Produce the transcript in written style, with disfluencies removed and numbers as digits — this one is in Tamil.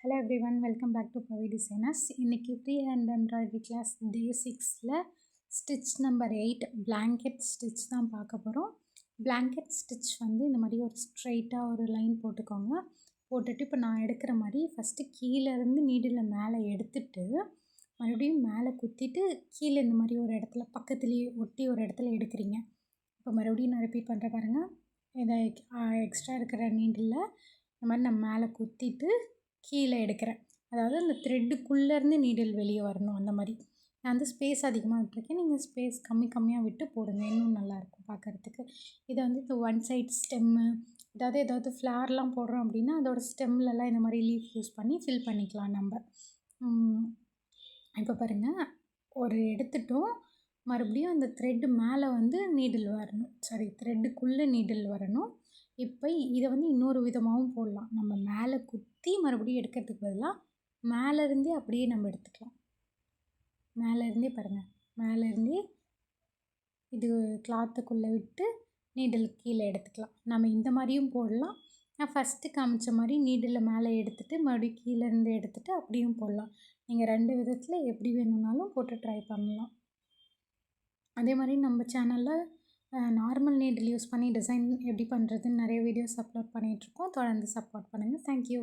Hello everyone, welcome back to Pavi Designers. இன்னைக்கு ஃப்ரீ ஹேண்ட் எம்ப்ராய்டரி கிளாஸ் டே 6ல் ஸ்டிச் நம்பர் 8 பிளாங்கெட் ஸ்டிச் தான் பார்க்க போகிறோம். பிளாங்கெட் ஸ்டிச் வந்து இந்த மாதிரி ஒரு ஸ்ட்ரைட்டாக ஒரு லைன் போட்டுக்கோங்க. போட்டுட்டு இப்போ நான் எடுக்கிற மாதிரி ஃபஸ்ட்டு கீழேருந்து நீடில் மேலே எடுத்துட்டு மறுபடியும் மேலே குத்திட்டு கீழே இந்த மாதிரி ஒரு இடத்துல பக்கத்துலேயே ஒட்டி ஒரு இடத்துல எடுக்கிறீங்க. இப்போ மறுபடியும் நான் ரிப்பீட் பண்ணுற பாருங்கள். இதை எக்ஸ்ட்ரா இருக்கிற நீடில் இந்த மாதிரி நான் மேலே குத்திட்டு கீழே எடுக்கிறேன். அதாவது அந்த த்ரெட்டுக்குள்ளேருந்து நீடில் வெளியே வரணும். அந்த மாதிரி நான் வந்து ஸ்பேஸ் அதிகமாக விட்டுருக்கேன். நீங்கள் ஸ்பேஸ் கம்மியாக விட்டு போடுங்க, இன்னும் நல்லாயிருக்கும் பார்க்குறதுக்கு. இதை வந்து இப்போ ஒன் சைட் ஸ்டெம்மு ஏதாவது ஃப்ளார்லாம் போடுறோம் அப்படின்னா அதோட ஸ்டெம்லலாம் இந்த மாதிரி லீஃப் யூஸ் பண்ணி ஃபில் பண்ணிக்கலாம் நம்ம. இப்போ பாருங்கள், ஒரு எடுத்துட்டோம். மறுபடியும் அந்த த்ரெட்டு மேலே வந்து நீடில் வரணும், த்ரெட்டுக்குள்ளே நீடில் வரணும். இப்போ இதை வந்து இன்னொரு விதமாகவும் போடலாம். நம்ம மேலே குத்தி மறுபடியும் எடுக்கிறதுக்கு பதிலாக மேலேருந்தே அப்படியே நம்ம எடுத்துக்கலாம். மேலேருந்தே பாருங்கள், மேலேருந்தே இது கிளாத்துக்குள்ளே விட்டு நீடில் கீழே எடுத்துக்கலாம். நம்ம இந்த மாதிரியும் போடலாம். நான் ஃபஸ்ட்டு காமிச்ச மாதிரி நீடில் மேலே எடுத்துகிட்டு மறுபடியும் கீழேருந்து எடுத்துகிட்டு அப்படியும் போடலாம். நீங்கள் 2 விதத்தில் எப்படி வேணும்னாலும் போட்டு ட்ரை பண்ணலாம். அதே மாதிரி நம்ம சேனலில் நார்மல் நீடில் யூஸ் பண்ணி டிசைன் எப்படி பண்ணுறதுன்னு நிறைய வீடியோஸ் அப்லோட் பண்ணிகிட்ருக்கோம். தொடர்ந்து சப்போர்ட் பண்ணுங்கள். தேங்க்யூ.